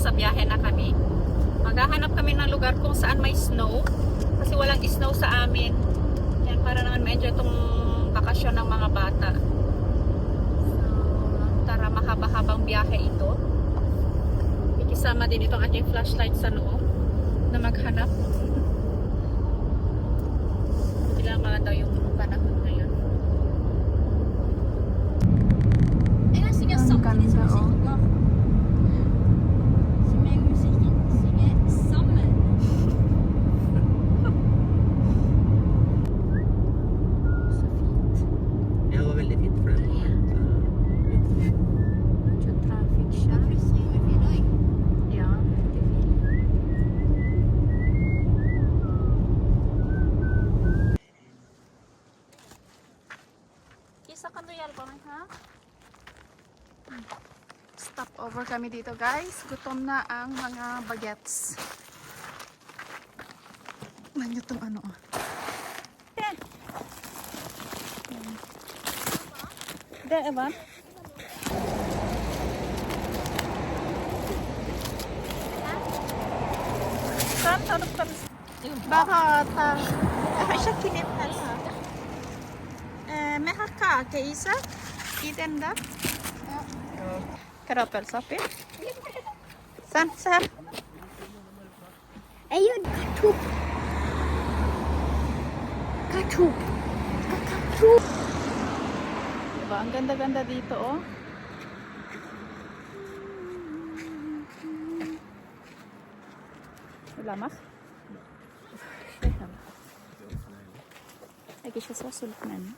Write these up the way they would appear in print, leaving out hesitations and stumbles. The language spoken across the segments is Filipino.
nasa biyahe na kami. Maghahanap kami ng lugar kung saan may snow. Kasi walang snow sa amin. Yan, para naman ma-enjoy itong bakasyon ng mga bata. So, tara, mahaba-habang biyahe ito. Ikisama din itong ating flashlight sa noo na maghanap. Hindi lang mga daw yung panahon ngayon. Ang ganda, oh. Jag var väldigt fint för det. Medyo traffic siya. Ja. Isa ka doyal pa man, ha? Stop over kami dito, guys. Gutom na ang mga bagets. Nandiyo tong ano, oh. Det är varmt. Sen tar du Baka ta... Siya kinipal, ha? Med kake i seg. I den der. Krabbelsoppi. Sånn, se her. Ayun, katup. Katup. Katup. Diba? Ang ganda-ganda dito, oh. Lamak? Lagi siya sa sultman.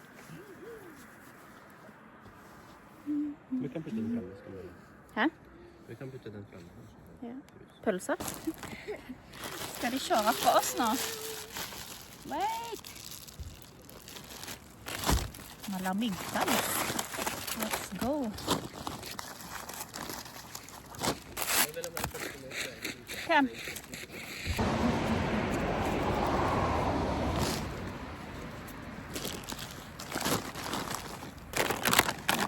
Vi kan putta den framme. Hæ? Vi kan putta den framme. Ja. Pølser? Skal de kjøre på oss nå? Wait! Malamig ka. Let's go. Kom.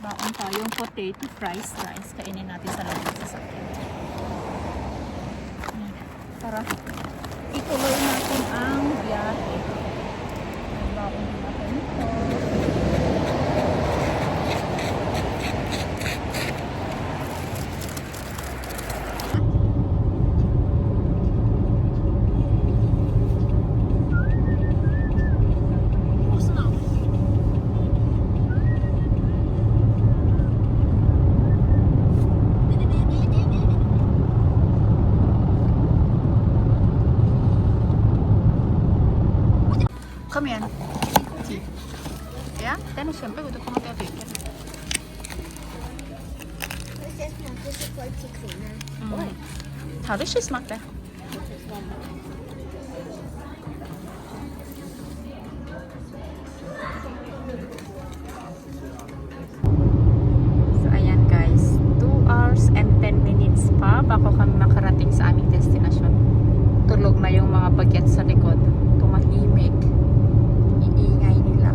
Baon tayong potato fries, guys. Kainin natin sa loob ng sasakyan. Para ituloy natin ang biyahe. May baon din natin ito. Kom igen. Ja, den är kjempegod. Du kommer til å like den. Det smaker så godt til kvinner. Har du ikke smakt det? So ayan guys, 2 hours and 10 minutes pa bago kami makarating sa aming destination. Tulog na yung mga bagets sa likod. Tumahimik. Iingay nila.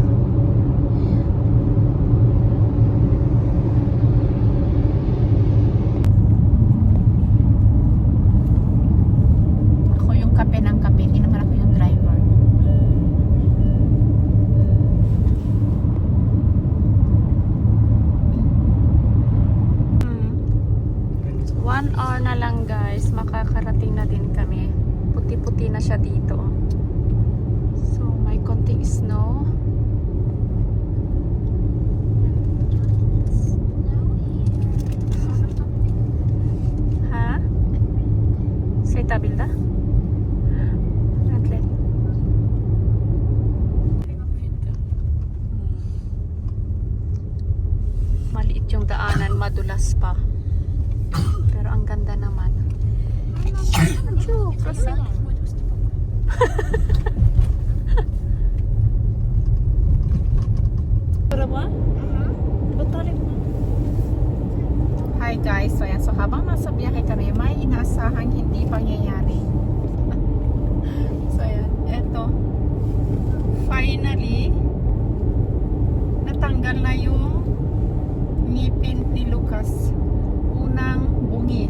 Ako yung kape ng kape. Hindi naman ako yung driver. One hour na lang guys. Makakarating na din kami. Puti-puti na siya dito. So, may konting snow. Ha? Slita bilda? Vänta. Maliit yung daanan, madulas pa. Pero ang ganda naman. Choo, prasa. Hi guys, so ayan, so habang nasa biyahe kami, may inaasahang hindi pangyayari. So ayan, eto, finally natanggal na yung ngipin ni Lucas, unang bungi.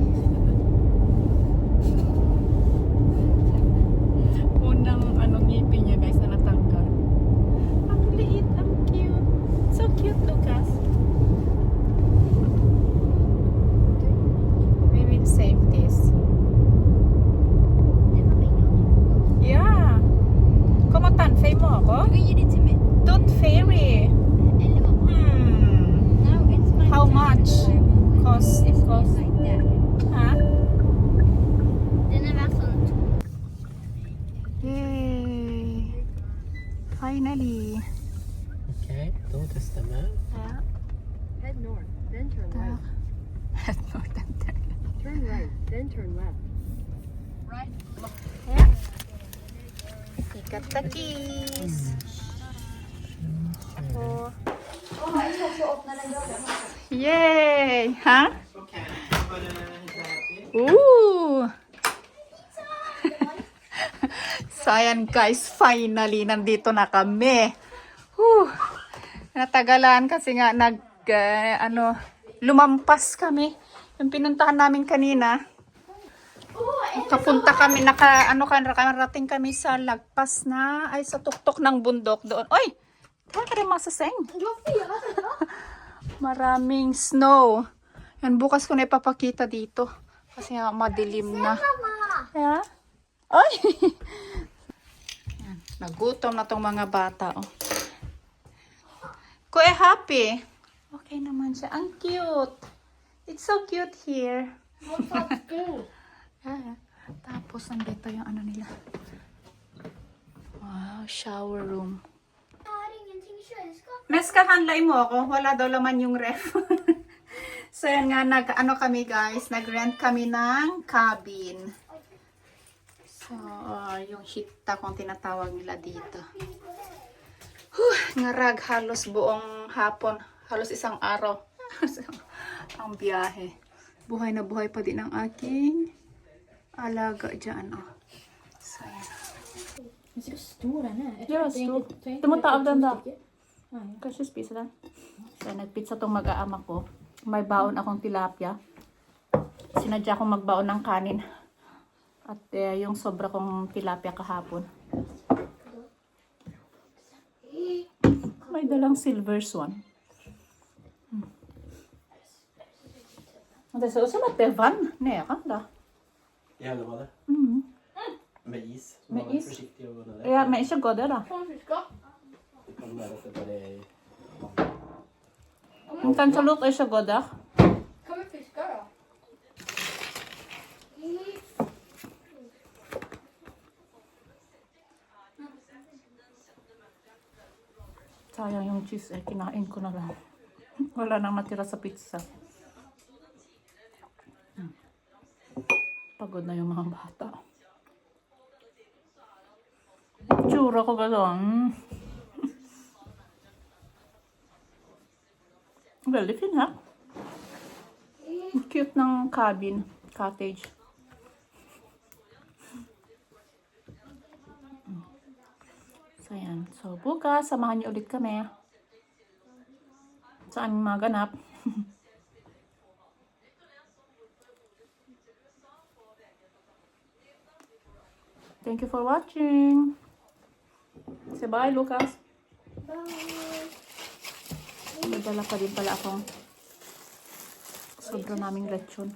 Ja. Head north, then turn right. Turn right, then turn left. Ja. Ik got the keys. Ako. Yay! Ha? Ooh! So, ayan guys, finally, nandito na kami. Whew! Natagalan kasi nga lumampas kami. Yung pinuntahan namin kanina. Kapunta kami, nakarating kami sa lagpas na, ay sa tuktok ng bundok doon. Oy! Tara ka rin masaseng. Maraming snow. Yan, bukas ko na ipapakita dito. Kasi nga madilim na. Yeah? Ay! Yan, nagutom na tong mga bata. Oh. Ko happy. Okay naman siya. Ang cute. It's so cute here. Yeah. Tapos nandito yung ano nila. Wow, shower room. Mes, kahanlay mo ako. Wala daw laman yung ref. So, yan nga, kami guys, nag-rent kami ng cabin. So, yung hita kung tinatawag nila dito. Ngarag, halos buong hapon. Halos isang araw. Ang biyahe. Buhay na buhay pa din ang aking alaga dyan. Oh. So, yan. Den är så stor den är. Ja, stor. Du må ta av den där. Kanske spisa den. So, nagpizza tong mag-aama ko. May baon akong tilapia. Sinadya akong magbaon ng kanin. At yung sobra kong tilapia kahapon. May dalang silver swan. Det ser ut som att det är vann nere där. Ja, det var det. Mm. Med is. Så Med man var is. försiktig och gå ner. Ja, men inte gå där då. Det kan vara att det bara är... Kan så låta inte gå där. Kan vi fiska då? Sayang yung cheese eh, kinain ko na lang. Wala nang natira sa pizza. Pagod na yung mga bata. Tsura ko gano'n. Väldigt fin här. Cute ng cabin. Cottage. So, yan. So, bukas, samahan niyo ulit kami sa aming mga ganap. Thank you for watching. Say bye, Lucas. May dala pa din pala akong sobra naming lechon.